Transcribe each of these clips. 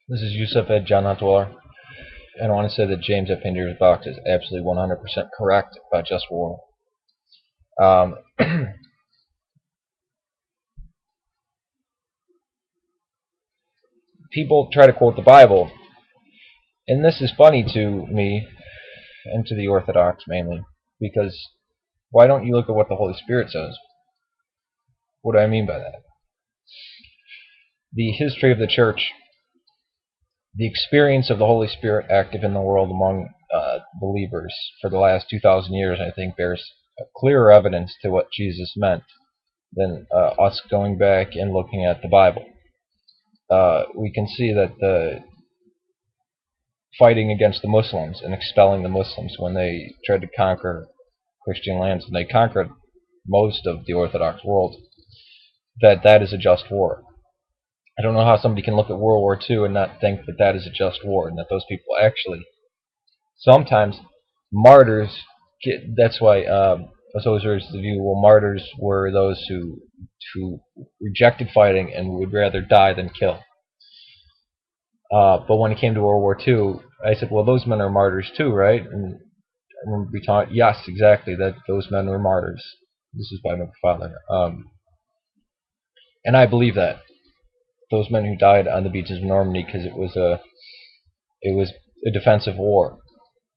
This is Yusuf at JohnTheHutDweller, and I want to say that James at Pandora's Box is absolutely 100% correct about just war. Um, People try to quote the Bible, and this is funny to me and to the Orthodox mainly, because why don't you look at what the Holy Spirit says? What do I mean by that? The history of the Church, the experience of the Holy Spirit active in the world among believers for the last 2,000 years, I think bears clearer evidence to what Jesus meant than us going back and looking at the Bible. We can see that the fighting against the Muslims and expelling the Muslims when they tried to conquer Christian lands, and they conquered most of the Orthodox world, that is a just war. I don't know how somebody can look at World War II and not think that that is a just war, and that those people actually, sometimes, martyrs get. That's why I was always urged the view, well, martyrs were those who rejected fighting and would rather die than kill. But when it came to World War II, I said, well, those men are martyrs too, right? And I remember we taught, yes, exactly, that those men were martyrs. This is by my father. And I believe that. Those men who died on the beaches of Normandy, because it was a defensive war.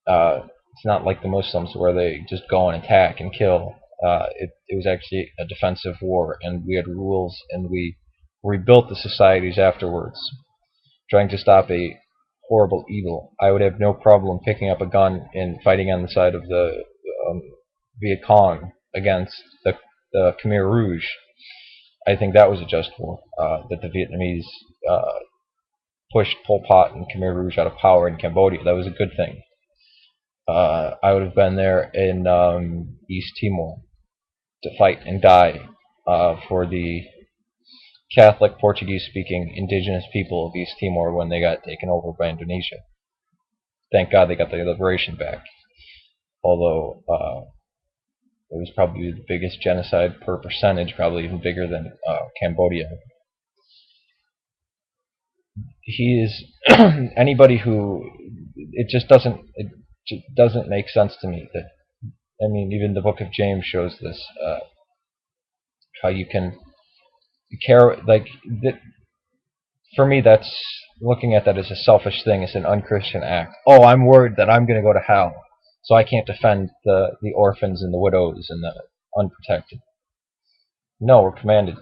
It's not like the Muslims where they just go and attack and kill. It was actually a defensive war, and we had rules, and we rebuilt the societies afterwards, trying to stop a horrible evil. I would have no problem picking up a gun and fighting on the side of the Viet Cong against the Khmer Rouge. I think that was a just war, that the Vietnamese pushed Pol Pot and Khmer Rouge out of power in Cambodia. That was a good thing. I would have been there in East Timor to fight and die for the Catholic Portuguese-speaking indigenous people of East Timor when they got taken over by Indonesia. Thank God they got their liberation back. Although it was probably the biggest genocide per percentage, probably even bigger than Cambodia. He is anybody who it just doesn't make sense to me that, I mean, even the book of James shows this, how you can care, like that. For me, that's looking at that as a selfish thing. It's an unchristian act. Oh, I'm worried that I'm going to go to hell, so I can't defend the orphans and the widows and the unprotected. No, we're commanded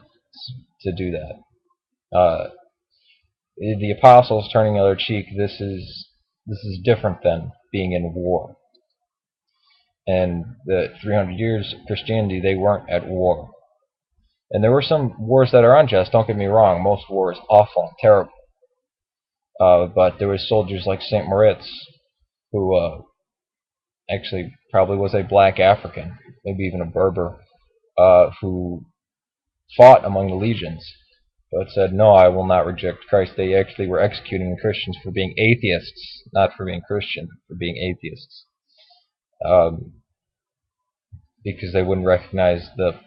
to do that. The apostles turning the other cheek. This is different than being in war. And the 300 years of Christianity, they weren't at war. And there were some wars that are unjust. Don't get me wrong. Most war is awful and terrible. But there were soldiers like St. Moritz, who actually probably was a black African, maybe even a Berber, who fought among the legions, but said, no, I will not reject Christ. They actually were executing the Christians for being atheists, not for being Christian, for being atheists, because they wouldn't recognize the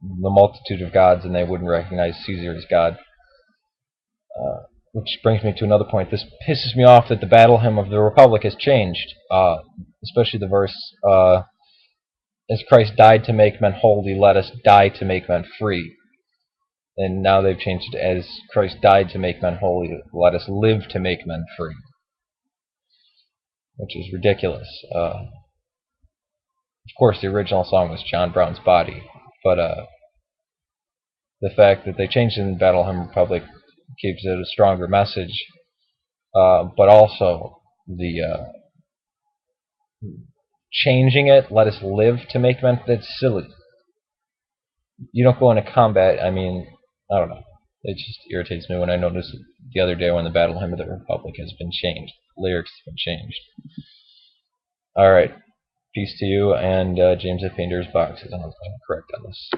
multitude of gods, and they wouldn't recognize Caesar as God. Which brings me to another point. This pisses me off that the battle hymn of the Republic has changed, especially the verse, as Christ died to make men holy, let us die to make men free. And now they've changed it as Christ died to make men holy, let us live to make men free. Which is ridiculous. Of course, the original song was John Brown's Body, but the fact that they changed it in Battle Hymn Republic gives it a stronger message, but also the changing it, let us live to make men, that's silly. You don't go into combat. I mean, I don't know. It just irritates me when I notice it the other day when the Battle Hymn of the Republic has been changed. Lyrics have been changed. Alright. Peace to you, and James at Pandora's Box is correct on this.